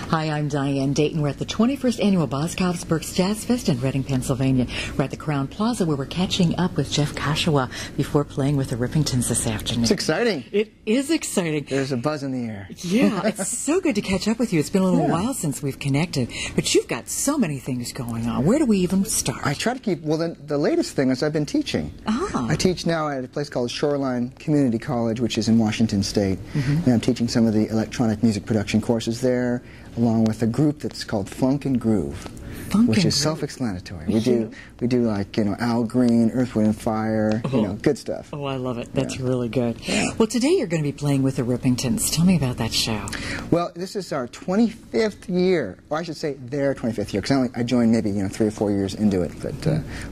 Hi, I'm Diane. Dayton. We're at the 21st Annual Boscov's Berks Jazz Fest in Reading, Pennsylvania. We're at the Crown Plaza where we're catching up with Jeff Kashiwa before playing with the Rippingtons this afternoon. It's exciting. It is exciting. There's a buzz in the air. Yeah, it's so good to catch up with you. It's been a little while since we've connected, but you've got so many things going on. Where do we even start? I try to keep, well, the latest thing is I've been teaching. I teach now at a place called Shoreline Community College, which is in Washington State. And I'm teaching some of the electronic music production courses there, along with a group that's called Funk and Groove, which is self-explanatory. We do like, Al Green, Earth, Wind and Fire, good stuff. Oh, I love it. That's really good. Well, today you're going to be playing with the Rippingtons. Tell me about that show. Well, this is our 25th year, or I should say their 25th year, because I joined maybe 3 or 4 years into it, but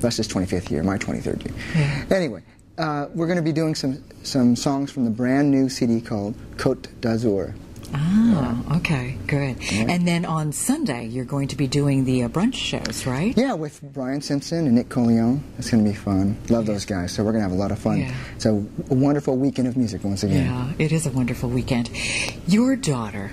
that's his 25th year, my 23rd year. Anyway, we're going to be doing some songs from the brand new CD called Côte d'Azur. Okay, good. And then on Sunday, you're going to be doing the brunch shows, right? Yeah, with Brian Simpson and Nick Coleon. It's going to be fun. Love those guys, so we're going to have a lot of fun. It's a wonderful weekend of music once again. Yeah, it is a wonderful weekend. Your daughter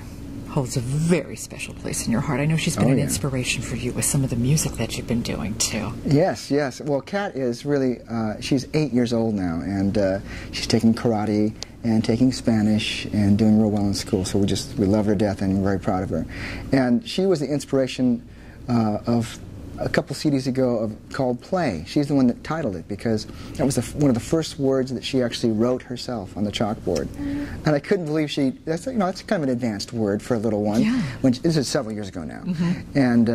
holds a very special place in your heart. I know she's been an inspiration for you with some of the music that you've been doing, too. Yes, yes. Well, Kat is really, she's 8 years old now, and she's taking karate and taking Spanish and doing real well in school. So we love her to death and we're very proud of her. And she was the inspiration of a couple CDs ago called Play. She's the one that titled it because that was one of the first words that she actually wrote herself on the chalkboard. And I couldn't believe that's kind of an advanced word for a little one. This is several years ago now. And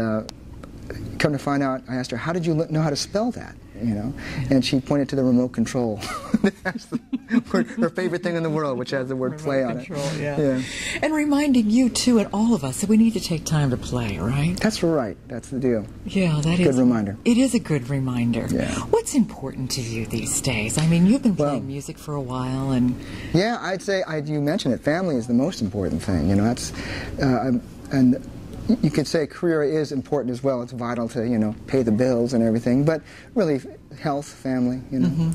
come to find out, I asked her, how did you know how to spell that? And she pointed to the remote control. That's her favorite thing in the world, which has the word play on it. And reminding you, too, and all of us, that we need to take time to play, right? That's right. That's the deal. Yeah, that is a good reminder. It is a good reminder. What's important to you these days? I mean, you've been playing music for a while, and... Yeah, I'd say, you mentioned it, family is the most important thing. That's... and you could say career is important as well. It's vital to, pay the bills and everything, but really health, family, And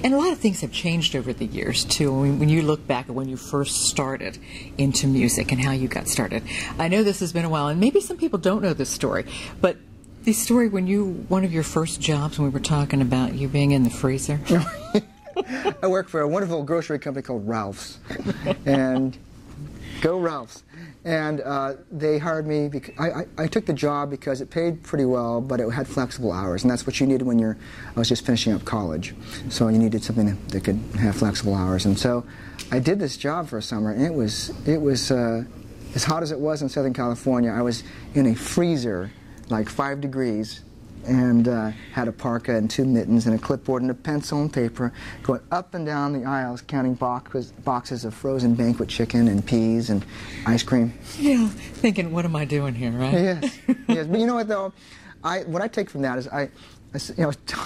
a lot of things have changed over the years, too. When you look back at when you first started into music and how you got started. I know this has been a while, and maybe some people don't know this story, but the story when one of your first jobs, when we were talking about you being in the freezer. I worked for a wonderful grocery company called Ralph's, and go Ralph's. And they hired me because I took the job because it paid pretty well, but it had flexible hours, and that's what you needed when I was just finishing up college. So you needed something that could have flexible hours, and so I did this job for a summer, and it was as hot as it was in Southern California. I was in a freezer, like 5 degrees, and had a parka and 2 mittens and a clipboard and a pencil and paper, going up and down the aisles counting boxes of frozen banquet chicken and peas and ice cream. Yeah, thinking, what am I doing here, right? Yes, yes. But you know what, though? What I take from that is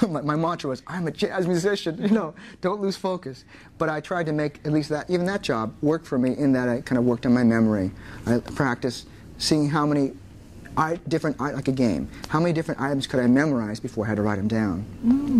my mantra was, I'm a jazz musician, don't lose focus. But I tried to make at least even that job work for me in that I kind of worked on my memory. I practiced seeing how many like a game. How many different items could I memorize before I had to write them down?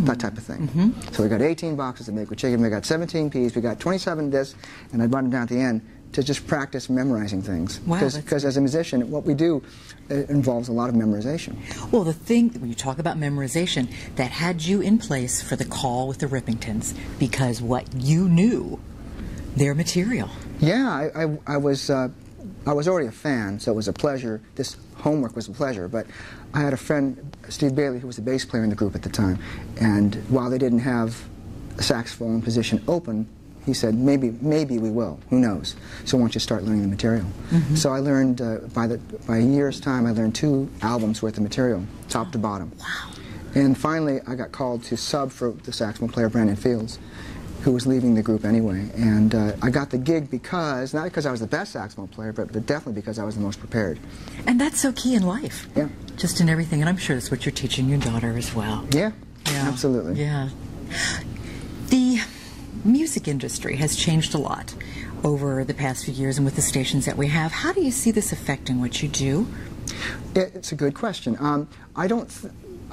That type of thing. So we got 18 boxes of banquet chicken, we got 17 peas, we got 27 this, and I'd write them down at the end to just practice memorizing things. Because as a musician, what we do involves a lot of memorization. Well, the thing, when you talk about memorization, that had you in place for the call with the Rippingtons, because what you knew, their material. Yeah, I was already a fan, so it was a pleasure. This homework was a pleasure, but I had a friend, Steve Bailey, who was the bass player in the group at the time, and while they didn't have a saxophone position open, he said, maybe we will, who knows, so why don't you start learning the material. So I learned, by a year's time, I learned 2 albums worth of material, top to bottom. Wow. And finally, I got called to sub for the saxophone player, Brandon Fields, who was leaving the group anyway. And I got the gig not because I was the best saxophone player, but definitely because I was the most prepared. And that's so key in life. Yeah. Just in everything. And I'm sure that's what you're teaching your daughter as well. Yeah, absolutely. Yeah. The music industry has changed a lot over the past few years and with the stations that we have. How do you see this affecting what you do? It's a good question.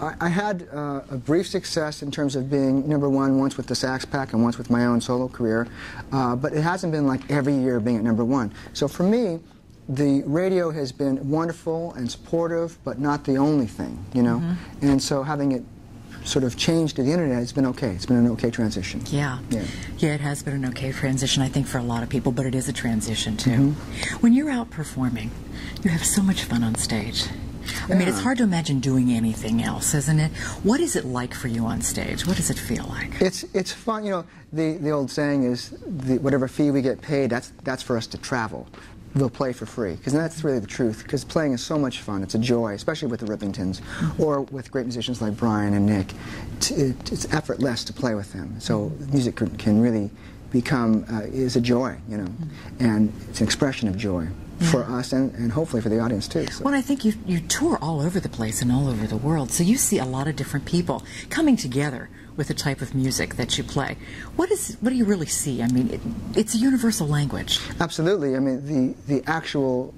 I had a brief success in terms of being #1 once with the Sax Pack and once with my own solo career, but it hasn't been like every year being at #1. So for me, the radio has been wonderful and supportive, but not the only thing, you know. And so having it sort of changed to the internet, it's been okay. It's been an okay transition. Yeah, it has been an okay transition, I think, for a lot of people, but it is a transition too. When you're out performing, you have so much fun on stage. I mean, it's hard to imagine doing anything else, isn't it? What is it like for you on stage? What does it feel like? It's fun, you know. The old saying is, whatever fee we get paid, that's for us to travel. We'll play for free, because that's really the truth, because playing is so much fun. It's a joy, especially with the Rippingtons, or with great musicians like Brian and Nick. It's effortless to play with them, so music can really become, is a joy, you know, and it's an expression of joy for us and hopefully for the audience too. So. Well, I think you tour all over the place and all over the world, so you see a lot of different people coming together with the type of music that you play. What do you really see? I mean, it's a universal language. Absolutely. I mean, the actual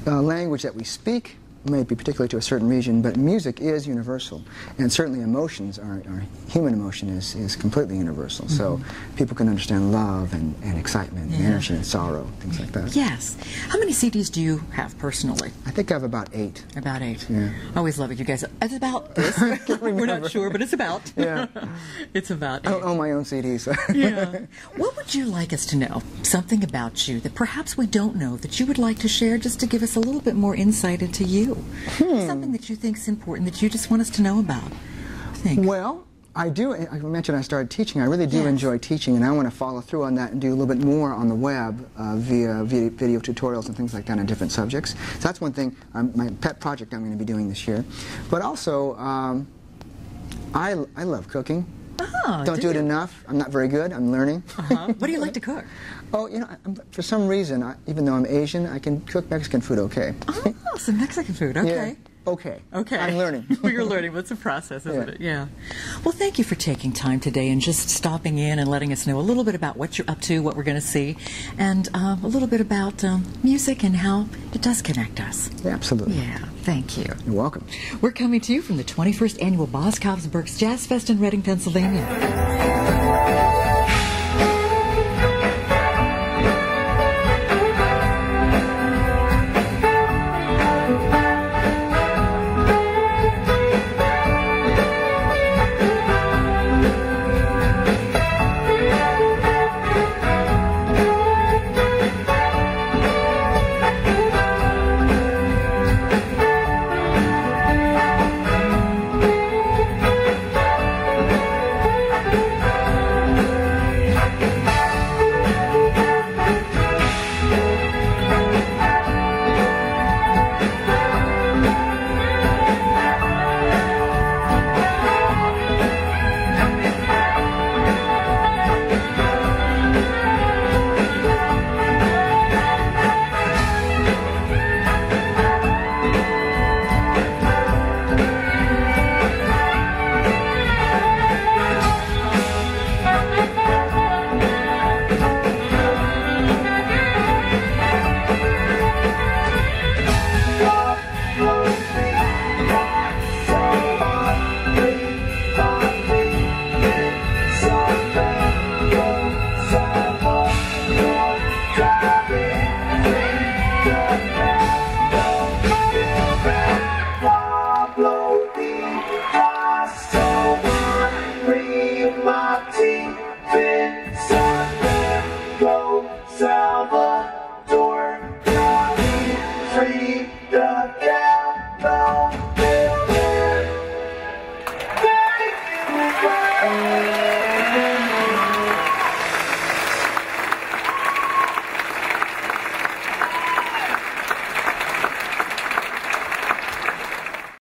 language that we speak may be particular to a certain region, but music is universal, and certainly emotions are human emotion is completely universal. So people can understand love and excitement and energy and sorrow, things like that. Yes. How many CDs do you have personally? I think I have about 8. About 8. Yeah. I always love it. You guys, it's about this. We're not sure, but it's about. Yeah. It's about 8. I don't own my own CDs. Yeah. What would you like us to know? Something about you that perhaps we don't know that you would like to share, just to give us a little bit more insight into you? Something that you think is important that you just want us to know about. Well, I do. I mentioned I started teaching. I really do enjoy teaching, and I want to follow through on that and do a little bit more on the web via video tutorials and things like that on different subjects. So that's one thing, my pet project I'm going to be doing this year. But also, I love cooking. Oh, don't do it enough. I'm not very good. I'm learning. What do you like to cook? Oh, you know, for some reason, even though I'm Asian, I can cook Mexican food okay. Oh, some Mexican food. Okay. Yeah. Okay. Okay. I'm learning. Well, you're learning. What's the process, isn't it? Yeah. Well, thank you for taking time today and just stopping in and letting us know a little bit about what you're up to, what we're going to see, and a little bit about music and how it does connect us. Yeah, absolutely. Yeah. Thank you. You're welcome. We're coming to you from the 21st Annual Berks Jazz Fest in Reading, Pennsylvania.